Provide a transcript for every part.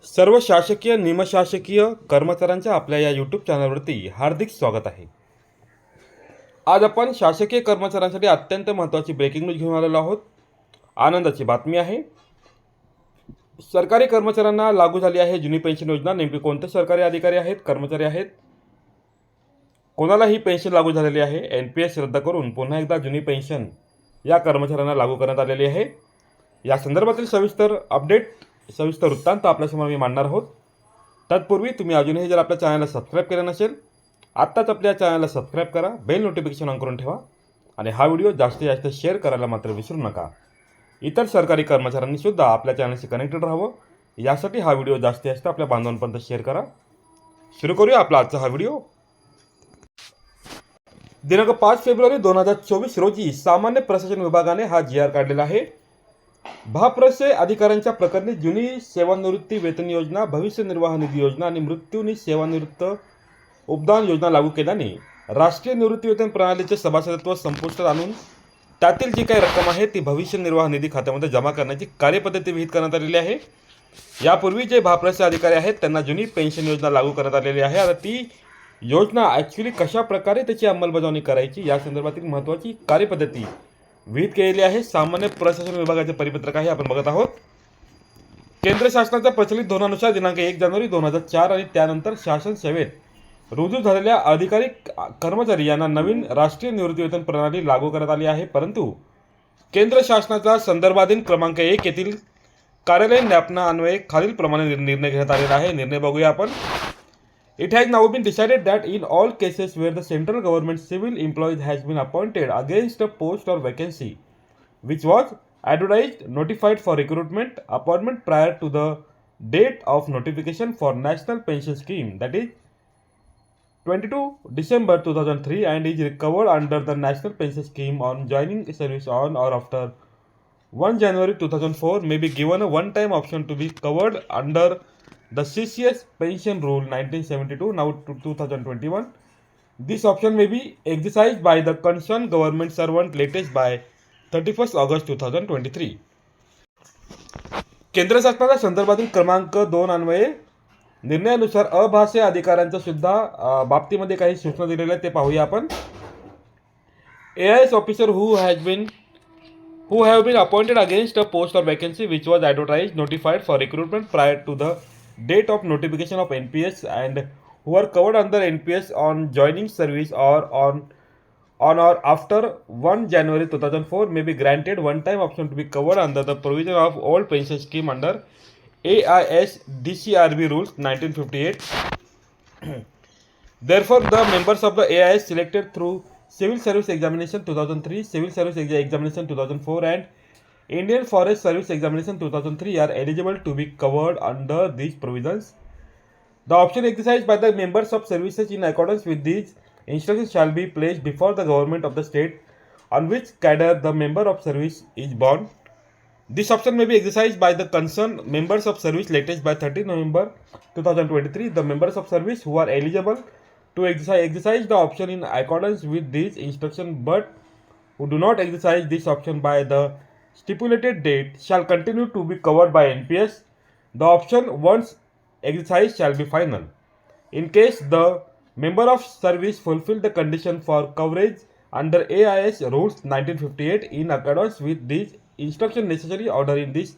सर्व शासकीय निमशासकीय कर्मचाऱ्यांच्या आपल्या या यूट्यूब चॅनलवरती हार्दिक स्वागत आहे। आज आपण शासकीय कर्मचाऱ्यांसाठी अत्यंत महत्त्वाची ब्रेकिंग न्यूज घेऊन आलेलो आहोत। आनंदाची बातमी आहे, सरकारी कर्मचाऱ्यांना लागू झाली आहे जुनी पेन्शन योजना। नेमके कोणते सरकारी अधिकारी आहेत, कर्मचारी आहेत, कोणाला ही पेन्शन लागू झालेली आहे? NPS रद्द करून पुन्हा एकदा जुनी पेन्शन या कर्मचाऱ्यांना लागू करण्यात आलेली आहे। या संदर्भातील सविस्तर अपडेट, सविस्तर वृत्तांत आपल्यासमोर मी मांडणार आहोत। तत्पूर्वी तुम्ही अजूनही जर आपल्या चॅनलला सबस्क्राईब केलं नसेल, आत्ताच आपल्या चॅनलला सबस्क्राईब करा, बेल नोटिफिकेशन ऑन करून ठेवा आणि हा व्हिडिओ जास्तीत जास्त शेअर करायला मात्र विसरू नका। इतर सरकारी कर्मचाऱ्यांनी सुद्धा आपल्या चॅनलशी कनेक्टेड राहावं, यासाठी हा व्हिडिओ जास्तीत जास्त आपल्या बांधवांपर्यंत शेअर करा। सुरू करूया आपला आजचा हा व्हिडिओ। दिनांक 5 फेब्रुवारी 2024 रोजी सामान्य प्रशासन विभागाने हा GR काढलेला आहे। भाप्रसे अधिकाऱ्यांच्या प्रकरणी जुनी सेवानिवृत्ती वेतन योजना, भविष्य निर्वाह निधी योजना आणि मृत्यूनी सेवानिवृत्त उपदान योजना लागू केल्याने राष्ट्रीय निवृत्ती वेतन प्रणालीचे सभासदत्व संपुष्टात आणून त्यातील जी काही रक्कम आहे ती भविष्य निर्वाह निधी खात्यामध्ये जमा करण्याची कार्यपद्धती विहित करण्यात आलेली आहे। यापूर्वी जे भाप्रसे अधिकारी आहेत त्यांना जुनी पेन्शन योजना लागू करण्यात आलेली आहे। आता ती योजना ॲक्च्युली कशा प्रकारे त्याची अंमलबजावणी करायची या संदर्भातील महत्त्वाची कार्यपद्धती विहित केलेली आहे। सामान्य प्रशासन विभागाचे परिपत्रक आहे, आपण बघत आहोत। केंद्र शासनाच्या प्रचलित धोरणानुसार दिनांक 1 जानेवारी 2004 आणि त्यानंतर शासन सेवेत रुजू झालेल्या अधिकारी कर्मचारी यांना नवीन राष्ट्रीय निवृत्ती वेतन प्रणाली लागू करण्यात आली आहे। परंतु केंद्र शासनाचा संदर्भाधीन क्रमांक 1 येथील कार्यालयीन ज्ञापना अन्वये खालील प्रमाणे निर्णय घेण्यात आलेला आहे। निर्णय बघूया आपण। It has now been decided that in all cases where the central government civil employee has been appointed against a post or vacancy which was advertised, notified for recruitment, appointment prior to the date of notification for National Pension Scheme, that is 22 December 2003, and is covered under the National Pension Scheme on joining service on or after 1 January 2004, may be given a one-time option to be covered under the CCS Pension Rule 1972 now to 2021. This option may be exercised by the concerned government servant latest by 31st August 2023. केंद्र शासनाच्या संदर्भातील क्रमांक 2 अन्वये निर्णयानुसार अभास्य अधिकाऱ्यांच्या सुद्धा बाबतीमध्ये काही सूचना दिलेल्या आहेत, ते पाहूया आपण। AIS officer who have been appointed against a post or vacancy which was advertised, notified for recruitment prior to the date of notification of NPS and who are covered under NPS on joining service or on or after 1 January 2004 may be granted one-time option to be covered under the provision of old pension scheme under AIS DCRB rules 1958. Therefore, the members of the AIS selected through Civil Service Examination 2003, Civil Service Examination 2004 and Indian Forest Service Examination 2003 are eligible to be covered under these provisions. The option exercised by the members of services in accordance with these instructions shall be placed before the government of the state on which cadre the member of service is born. This option may be exercised by the concerned members of service latest by 30 November 2023. The members of service who are eligible to exercise the option in accordance with these instructions but who do not exercise this option by the stipulated date shall continue to be covered by NPS. The option once exercised shall be final. In case the member of service fulfill the condition for coverage under AIS rules 1958 in accordance with these instruction, necessary order in this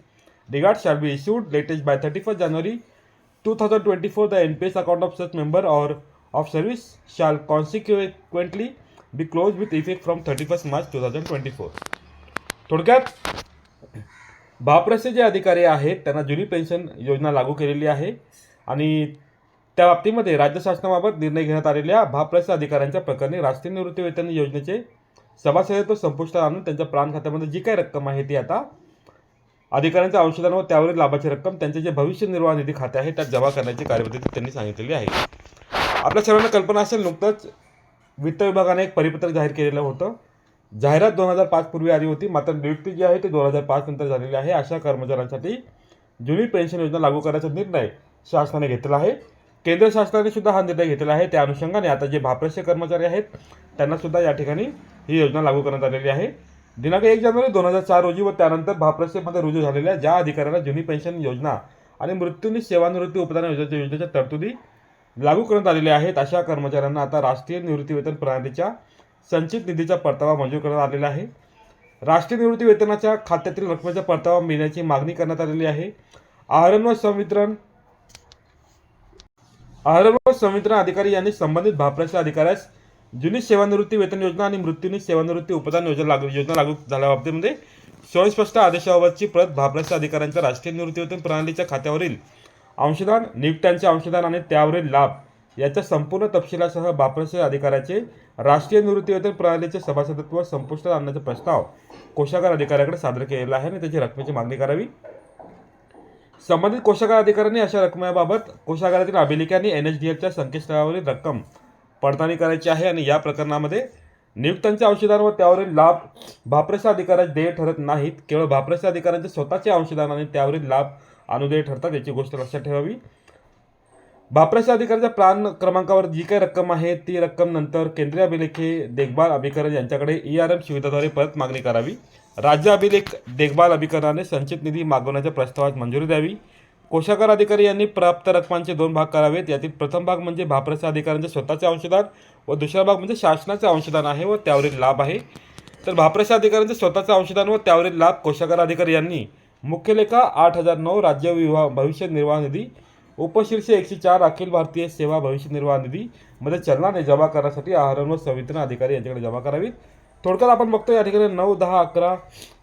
regard shall be issued latest by 31st January 2024. The NPS account of such member or of service shall consequently be closed with effect from 31st March 2024. थोडक्यात भाप्रसे जे अधिकारी आहेत त्यांना जुनी pension योजना लागू केलेली आहे आणि त्या बाबतीमध्ये राज्य शासनाबाबत निर्णय घेण्यात आलेल्या भाप्रसे अधिकाऱ्यांच्या प्रकरणी राष्ट्रीय निवृत्ती वेतन योजनेचे सभासदत्व संपुष्टात आणून त्यांच्या प्राण खात्यामध्ये जी काही रक्कम आहे ती आता अधिकाऱ्यांच्या अंशदान व त्यावरील लाभाची रक्कम त्यांचे जे भविष्य निर्वाह निधी खाते आहे त्यात जमा करण्याची कार्यपद्धती त्यांनी सांगितलेली आहे। आपल्या सर्वांना कल्पना असेल, नुकतंच वित्त विभागाने एक परिपत्रक जाहीर केलेलं होतं। जाहिरात 2005 पूर्वी आली होती, मात्र नियुक्ती जी आहे ती 2005 नंतर झालेली आहे। अशा कर्मचाऱ्यांसाठी जुनी पेन्शन योजना लागू करायचा निर्णय शासनाने घेतला आहे। केंद्र शासनाने सुद्धा हा निर्णय घेतलेला आहे। त्या अनुषंगाने आता जे भाप्रसे कर्मचारी आहेत त्यांना सुद्धा या ठिकाणी ही योजना लागू करण्यात आलेली आहे। दिनांक 1 जानेवारी 2004 रोजी व त्यानंतर भाप्रसेमध्ये रुजू झालेल्या ज्या अधिकाऱ्यांना जुनी पेन्शन योजना आणि मृत्यूंनी सेवानिवृत्ती उपदान योजनेच्या तरतुदी लागू करण्यात आलेल्या आहेत अशा कर्मचाऱ्यांना आता राष्ट्रीय निवृत्तीवेतन प्रणालीच्या संचित निधीचा परतावा मंजूर करण्यात आलेला आहे. राष्ट्रीय निवृत्ती वेतनाच्या खात्यातील रकमेचा परतावा मिळण्याची मागणी करण्यात आलेली आहे. आहरण व संवितरण अधिकारी यांनी संबंधित भाप्राच्या अधिकाऱ्यास जुनी सेवानिवृत्ती वेतन योजना आणि मृत्यूनी सेवानिवृत्ती उपदान योजना लागू झाल्या बाबतीमध्ये स्वयंस्पष्ट आदेशाबाबतची प्रत भाप्राच्या अधिकाऱ्यांच्या राष्ट्रीय निवृत्ती वेतन प्रणालीच्या खात्यावरील अंशदान, नियुक्त्यांचे अंशदान आणि त्यावरील लाभ याच्या संपूर्ण तपशिलासह भाप्राच्या अधिकाऱ्याचे राष्ट्रीय निवृत्ती वेतन प्रणालीचे सभासदत्व संपुष्टात आणण्याचा प्रस्ताव कोषागार अधिकाऱ्याकडे सादर केलेला आहे आणि त्याची रकमेची मागणी करावी. संबंधित कोषागार अधिकाऱ्यांनी अशा रकमेबाबत कोषागारातील अभिलेखांनी NSDLच्या संकेतस्थळावरील रक्कम पडताळणी करायची आहे आणि या प्रकरणामध्ये नियुक्त्यांचे अंशदान व त्यावरील लाभ भाप्राच्या अधिकाऱ्यास देय ठरत नाहीत. केवळ भाप्राच्या अधिकाऱ्यांचे स्वतःचे अंशदान आणि त्यावरील लाभ अनुदेय ठरतात याची गोष्ट लक्षात ठेवावी. भाप्राच्या अधिकाऱ्याच्या प्राण क्रमांकावर जी काही रक्कम आहे ती रक्कम नंतर केंद्रीय अभिलेखे देखभाल अभिकरण यांच्याकडे ERM सुविधाद्वारे परत मागणी करावी. राज्य अभिलेख देखभाल अभिकरणाने संचित निधी मागवण्याच्या प्रस्तावास मंजुरी द्यावी. कोषागार अधिकारी यांनी प्राप्त रकमांचे 2 भाग करावेत. यातील प्रथम भाग म्हणजे भाप्राच्या अधिकाऱ्यांचे स्वतःचे अंशदान व दुसरा भाग म्हणजे शासनाचे अंशदान आहे व त्यावरील लाभ आहे. तर भाप्राच्या अधिकाऱ्यांचे स्वतःचे अंशदान व त्यावरील लाभ कोषागार अधिकारी यांनी मुख्य लेखा 8009 राज्य भविष्य निर्वाह निधी उपशीर्षे 104 अखिल भारतीय सेवा भविष्य निर्वाह निधी मध्ये चलनाने जमा करण्यासाठी आहरण व संवितरण अधिकारी यांच्याकडे जमा करावीत. थोडक्यात आपण बघतो या ठिकाणी 9, 10, 11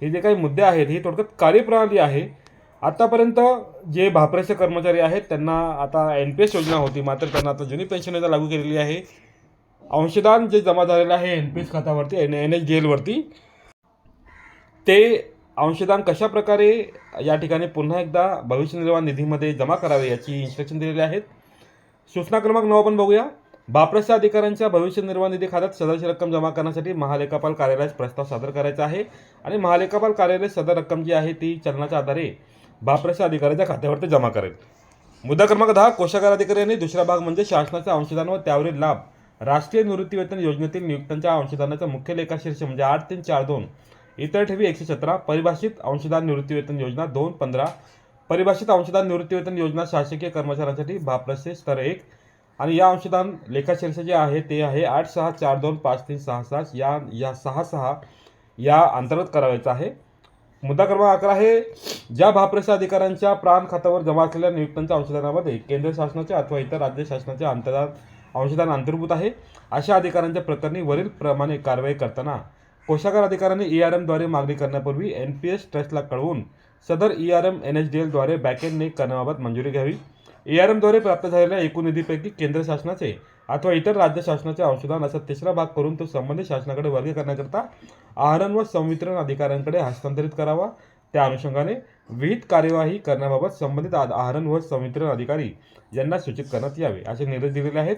हे जे काही मुद्दे आहेत ही थोडक्यात कार्यप्रणाली आहे. आतापर्यंत जे भाप्राचे कर्मचारी आहेत त्यांना आता NPS योजना होती, मात्र त्यांना आता जुनी पेन्शन योजना लागू केलेली आहे. अंशदान जे जमा झालेलं आहे NPS खात्यावरती NSDL वरती, ते अंशदान कशा प्रकारे या ठिकाणी पुन्हा एकदा भविष्य निर्वाह निधीमध्ये जमा करावे याची इन्स्ट्रक्शन दिलेली आहेत. सूचना क्रमांक 9 आपण बघूया. भाप्राच्या अधिकाऱ्यांच्या भविष्य निर्वाह निधी खात्यात सदरची रक्कम जमा करण्यासाठी महालेखापाल कार्यालयास प्रस्ताव सादर करायचा आहे आणि महालेखापाल कार्यालय सदर रक्कम जी आहे ती चलनाच्या आधारे भाप्राच्या अधिकाऱ्याच्या खात्यावरती जमा करेल. मुद्दा क्रमांक 10. कोषागार अधिकारी यांनी दुसरा भाग म्हणजे शासनाचे अंशदान व त्यावरील लाभ राष्ट्रीय निवृत्ती वेतन योजनेतील नियुक्त्यांच्या अंशदानाचा मुख्य लेखाशीर्ष म्हणजे 8342 इतर ठेवी 117 परिभाषित अंशदान निवृत्ती वेतन योजना 215 परिभाषित अंशदान निवृत्ती वेतन योजना शासकीय कर्मचाऱ्यांसाठी भाप्राचे स्तर 1 आणि या अंशदान लेखाशीर्ष जे आहे ते आहे 86425366 या 66 या अंतर्गत करायचं आहे. मुद्दा क्रमांक 11 आहे. ज्या भाप्राच्या अधिकाऱ्यांच्या प्राण खात्यावर जमा असलेल्या नियुक्त्यांच्या अंशदानामध्ये केंद्र शासनाचे अथवा इतर राज्य शासनाचे अंशदान अंतर्भूत आहे अशा अधिकाऱ्यांच्या प्रकरणी वरील प्रमाणे कारवाई करताना कोषागार अधिकाऱ्यांनी ERM द्वारे मागणी करण्यापूर्वी NPS ट्रस्टला कळवून सदर ERM NSDL द्वारे बॅकएंड करण्याबाबत मंजुरी घ्यावी. ERM द्वारे प्राप्त झालेल्या एकूण निधीपैकी केंद्र शासनाचे अथवा इतर राज्य शासनाचे अंशदान असा तिसरा भाग करून तो संबंधित शासनाकडे वर्ग करण्याकरता आहरण व संवितरण अधिकाऱ्यांकडे हस्तांतरित करावा. त्या अनुषंगाने विहित कार्यवाही करण्याबाबत संबंधित आहरण व संवितरण अधिकारी यांना सूचित करण्यात यावे असे निर्देश दिलेले आहेत.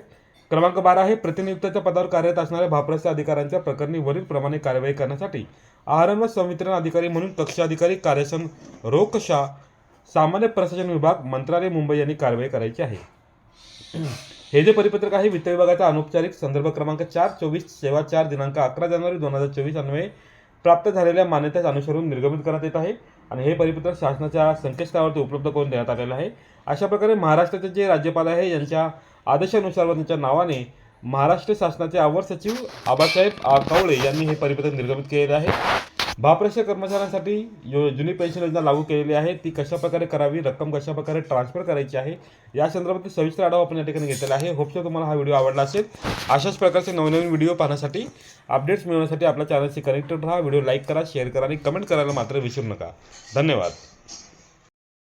क्रमांक 12 आहे. प्रतिनियुक्ताच्या पदावर कार्यरत असणाऱ्या भाप्राच्या अधिकाऱ्यांच्या प्रकरणी वरील प्रमाणे कार्यवाही करण्यासाठी आहरण व संवितरण अधिकारी म्हणून कक्ष अधिकारी कार्यसंघ रोकशा सामान्य प्रशासन विभाग मंत्रालय मुंबई यांनी कारवाई करायची आहे. हे जे परिपत्रक आहे वित्त विभागाचा अनौपचारिक संदर्भ क्रमांक 424 सेवा 4 दिनांक 11 जानेवारी 2024 अन्वये प्राप्त झालेल्या मान्यतेस अनुसरून निर्गमित करण्यात येत आहे आणि हे परिपत्रक शासनाच्या संकेतस्थळावरती उपलब्ध करून देण्यात आलेलं आहे. अशा प्रकारे महाराष्ट्राचे जे राज्यपाल आहे यांच्या आदेशानुसार व त्यांच्या नावाने महाराष्ट्र शासनाचे अवर सचिव आबासाहेब कावळे यांनी हे परिपत्रक निर्गमित केलेले आहे. भाप्राच्या कर्मचाऱ्यांसाठी जुनी पेन्शन योजना लागू केलेली आहे ती कशा प्रकारे करावी, रक्कम कशा प्रकारे ट्रान्सफर करायची आहे या संदर्भात सविस्तर आढावा आपण या ठिकाणी घेतलेला आहे. होपसो तुम्हाला हा व्हिडिओ आवडला असेल. अशाच प्रकारचे नवनवीन व्हिडिओ पाहण्यासाठी अपडेट्स मिळवण्यासाठी आपल्या चॅनलशी कनेक्टेड राहा. व्हिडिओ लाईक करा, शेअर करा आणि कमेंट करायला मात्र विसरू नका. धन्यवाद.